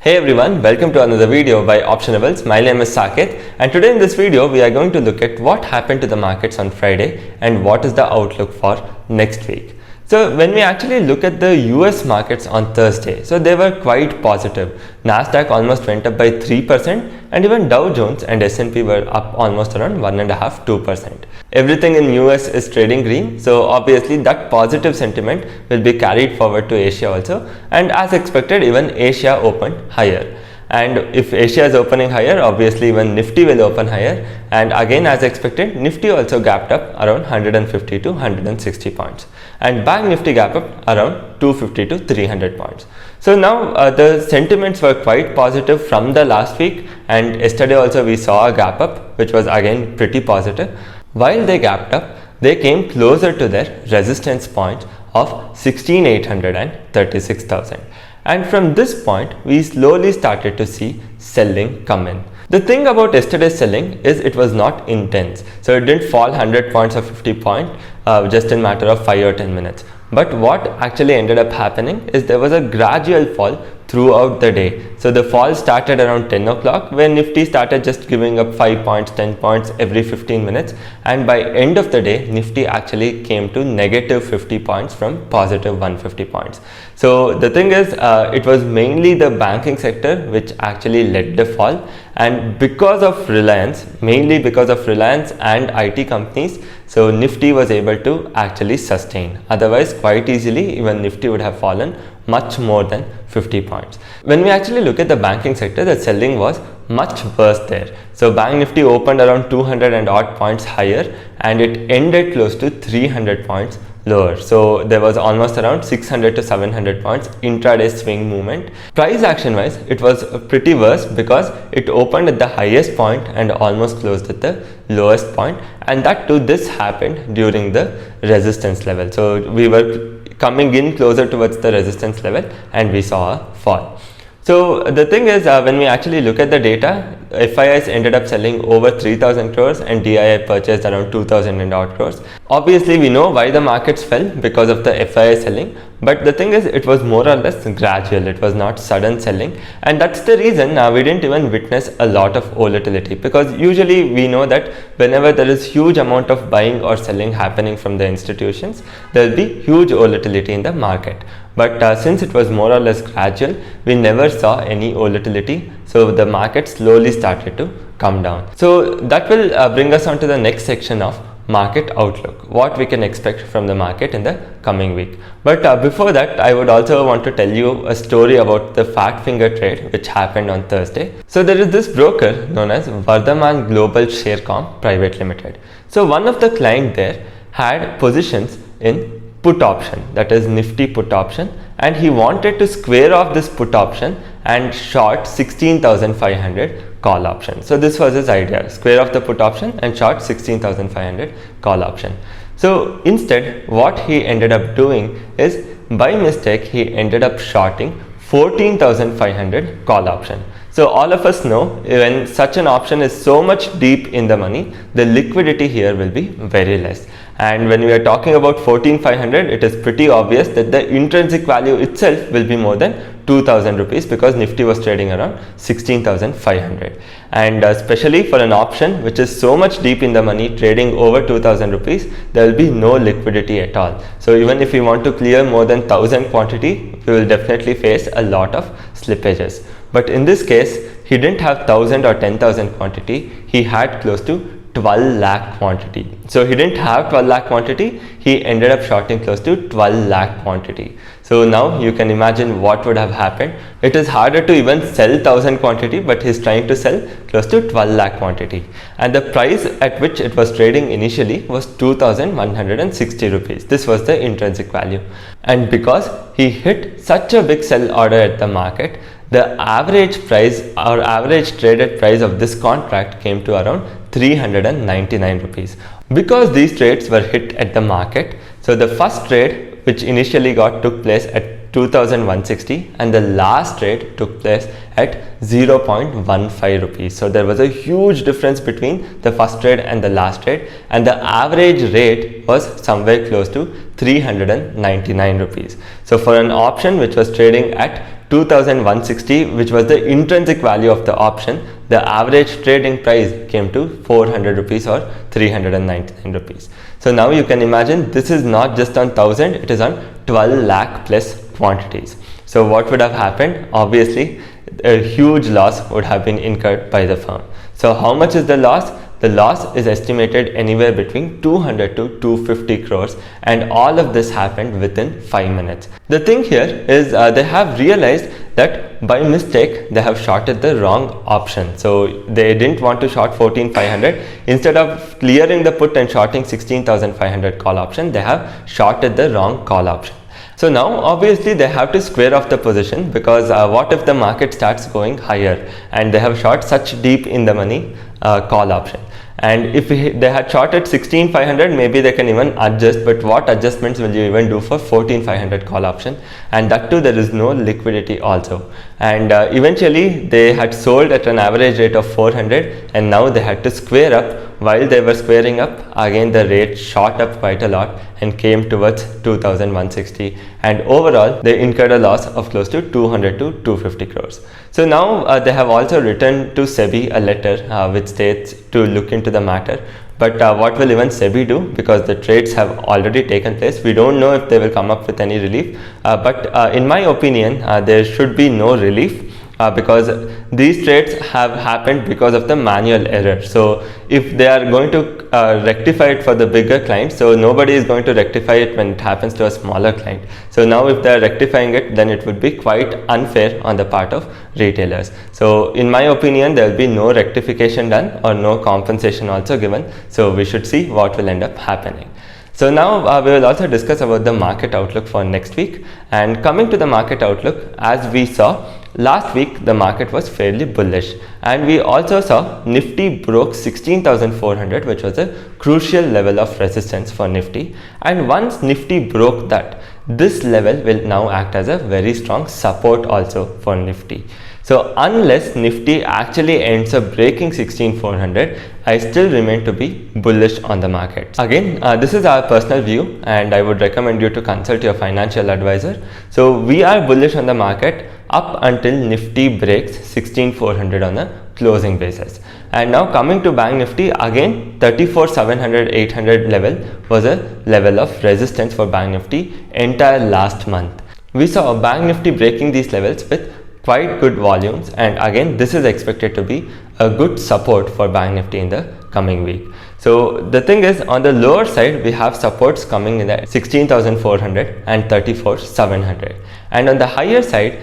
Hey everyone, welcome to another video by Optionables. My name is Saket, and today in this video we are going to look at what happened to the markets on Friday and what is the outlook for next week. So when we actually look at the US markets on Thursday, so they were quite positive. Nasdaq almost went up by 3% and even Dow Jones and S&P were up almost around 1.5–2%. Everything in US is trading green, so obviously that positive sentiment will be carried forward to Asia also, and as expected even Asia opened higher. And if Asia is opening higher, obviously even Nifty will open higher, and again as expected Nifty also gapped up around 150 to 160 points and Bank Nifty gap up around 250 to 300 points. So now the sentiments were quite positive from the last week, and yesterday also we saw a gap up which was again pretty positive. While they gapped up, they came closer to their resistance point of 16,800 and 36,000. And from this point, we slowly started to see selling come in. The thing about yesterday's selling is it was not intense. So it didn't fall 100 points or 50 points just in matter of 5 or 10 minutes. But what actually ended up happening is there was a gradual fall throughout the day. So the fall started around 10 o'clock when Nifty started just giving up 5 points, 10 points every 15 minutes. And by end of the day, Nifty actually came to negative 50 points from positive 150 points. So the thing is, it was mainly the banking sector which actually led the fall. And because of Reliance, mainly because of Reliance and IT companies, so Nifty was able to actually sustain. Otherwise, quite easily, even Nifty would have fallen much more than 50 points. When we actually look at the banking sector, the selling was much worse there. So Bank Nifty opened around 200 and odd points higher and it ended close to 300 points lower. So there was almost around 600 to 700 points intraday swing movement. Price action wise, it was pretty worse because it opened at the highest point and almost closed at the lowest point, and that too this happened during the resistance level. So we were coming in closer towards the resistance level and we saw a fall. So the thing is, when we actually look at the data, FIIs ended up selling over 3,000 crores and DII purchased around 2,000 and odd crores. Obviously, we know why the markets fell because of the FII selling, but the thing is, it was more or less gradual. It was not sudden selling, and that's the reason we didn't even witness a lot of volatility, because usually we know that whenever there is huge amount of buying or selling happening from the institutions, there will be huge volatility in the market. But since it was more or less gradual, we never saw any volatility. So the market slowly started to come down. So that will bring us on to the next section of market outlook, what we can expect from the market in the coming week. But before that, I would also want to tell you a story about the fat finger trade which happened on Thursday. So there is this broker known as Vardhaman Global Sharecom Private Limited. So one of the client there had positions in put option, that is Nifty put option, and he wanted to square off this put option and short 16,500 call option. So this was his idea, square off the put option and short 16,500 call option. So instead what he ended up doing is, by mistake, he ended up shorting 14,500 call option. So all of us know when such an option is so much deep in the money, the liquidity here will be very less. And when we are talking about 14,500, it is pretty obvious that the intrinsic value itself will be more than 2,000 rupees because Nifty was trading around 16,500. And especially for an option which is so much deep in the money, trading over 2,000 rupees, there will be no liquidity at all. So even if we want to clear more than 1,000 quantity, we will definitely face a lot of slippages. But in this case, he didn't have 1,000 or 10,000 quantity, he had close to 12 lakh quantity. So he didn't have 12 lakh quantity, he ended up shorting close to 12 lakh quantity. So now you can imagine what would have happened. It is harder to even sell 1,000 quantity, but he's trying to sell close to 12 lakh quantity. And the price at which it was trading initially was 2,160 rupees. This was the intrinsic value. And because he hit such a big sell order at the market, the average price or average traded price of this contract came to around 399 rupees. Because these trades were hit at the market, so the first trade which initially took place at 2,160 and the last trade took place at 0.15 rupees. So there was a huge difference between the first trade and the last trade, and the average rate was somewhere close to 399 rupees. So for an option which was trading at 2160, which was the intrinsic value of the option, the average trading price came to 400 rupees or 399 rupees. So now you can imagine this is not just on 1000, it is on 12 lakh plus quantities. So what would have happened? Obviously, a huge loss would have been incurred by the firm. So how much is the loss? The loss is estimated anywhere between 200 to 250 crores, and all of this happened within 5 minutes. The thing here is they have realized that by mistake they have shorted the wrong option. So they didn't want to short 14,500. Instead of clearing the put and shorting 16,500 call option, they have shorted the wrong call option. So now obviously they have to square off the position, because what if the market starts going higher and they have short such deep in the money call option, and if they had shorted 16,500, maybe they can even adjust, but what adjustments will you even do for 14,500 call option? And that too, there is no liquidity also. And eventually they had sold at an average rate of 400, and now they had to square up. While they were squaring up, again the rate shot up quite a lot and came towards 2,160, and overall they incurred a loss of close to 200 to 250 crores. So now they have also written to SEBI a letter which states to look into the matter. But what will even SEBI do? Because the trades have already taken place, we don't know if they will come up with any relief. But in my opinion, there should be no relief. Because these trades have happened because of the manual error. So if they are going to rectify it for the bigger clients, so nobody is going to rectify it when it happens to a smaller client. So now if they are rectifying it, then it would be quite unfair on the part of retailers. So in my opinion, there will be no rectification done or no compensation also given. So we should see what will end up happening. So now we will also discuss about the market outlook for next week. And coming to the market outlook, as we saw last week, the market was fairly bullish, and we also saw Nifty broke 16,400, which was a crucial level of resistance for Nifty. And once Nifty broke that, this level will now act as a very strong support also for Nifty. So unless Nifty actually ends up breaking 16,400, I still remain to be bullish on the market. Again, this is our personal view, and I would recommend you to consult your financial advisor. So we are bullish on the market up until Nifty breaks 16,400 on a closing basis. And now coming to Bank Nifty, again 34,700, 800 level was a level of resistance for Bank Nifty entire last month. We saw Bank Nifty breaking these levels with quite good volumes, and again this is expected to be a good support for Bank Nifty in the coming week. So the thing is, on the lower side we have supports coming in at 16,400 and 34,700, and on the higher side,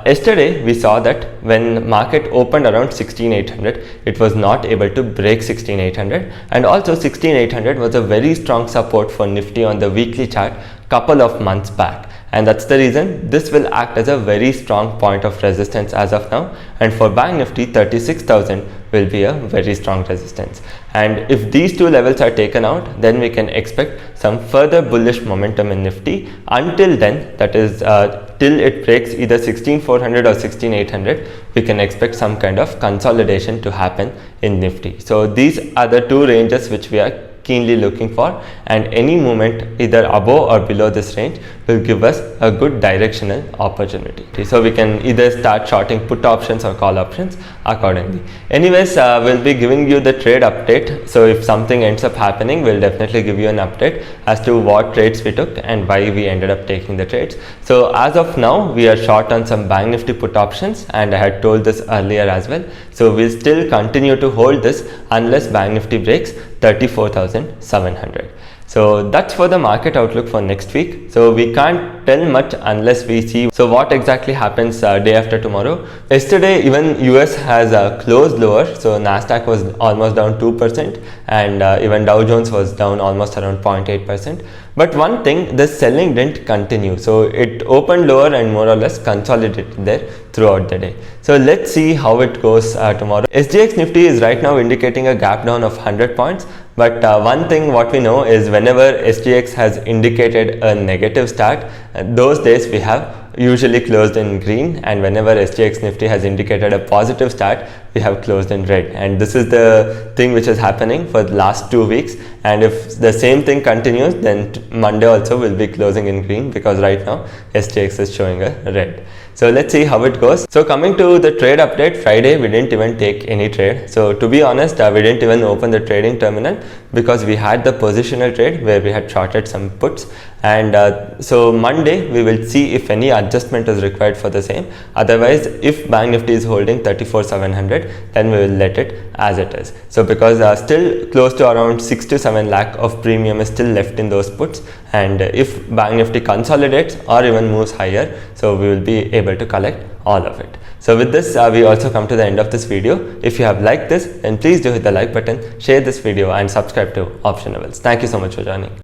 yesterday we saw that when market opened around 16,800, it was not able to break 16,800, and also 16,800 was a very strong support for Nifty on the weekly chart couple of months back. And that's the reason this will act as a very strong point of resistance as of now. And for Bank Nifty, 36,000 will be a very strong resistance. And if these two levels are taken out, then we can expect some further bullish momentum in Nifty. Until then, that is till it breaks either 16,400 or 16,800, we can expect some kind of consolidation to happen in Nifty. So these are the two ranges which we are keenly looking for, and any movement either above or below this range will give us a good directional opportunity. So we can either start shorting put options or call options accordingly. Anyways, we'll be giving you the trade update. So if something ends up happening, we'll definitely give you an update as to what trades we took and why we ended up taking the trades. So as of now, we are short on some Bank Nifty put options, and I had told this earlier as well. So we'll still continue to hold this unless Bank Nifty breaks 34,700. So that's for the market outlook for next week. So we can't tell much unless we see so what exactly happens day after tomorrow. Yesterday even US has closed lower, so Nasdaq was almost down 2%, and even Dow Jones was down almost around 0.8%. But one thing, the selling didn't continue, so it opened lower and more or less consolidated there throughout the day. So let's see how it goes tomorrow. SGX Nifty is right now indicating a gap down of 100 points. But one thing what we know is whenever SGX has indicated a negative start, those days we have usually closed in green, and whenever SGX Nifty has indicated a positive start, we have closed in red. And this is the thing which is happening for the last 2 weeks, and if the same thing continues, then Monday also will be closing in green, because right now SGX is showing a red. So let's see how it goes. So coming to the trade update, Friday we didn't even take any trade. So to be honest, we didn't even open the trading terminal because we had the positional trade where we had shorted some puts, and so Monday we will see if any adjustment is required for the same. Otherwise, if Bank Nifty is holding 34,700, then we will let it as it is. So because still close to around 6 to 7 lakh of premium is still left in those puts, and if Bank Nifty consolidates or even moves higher, so we will be able to collect all of it. So with this, we also come to the end of this video. If you have liked this, then please do hit the like button, share this video and subscribe to Optionables. Thank you so much for joining.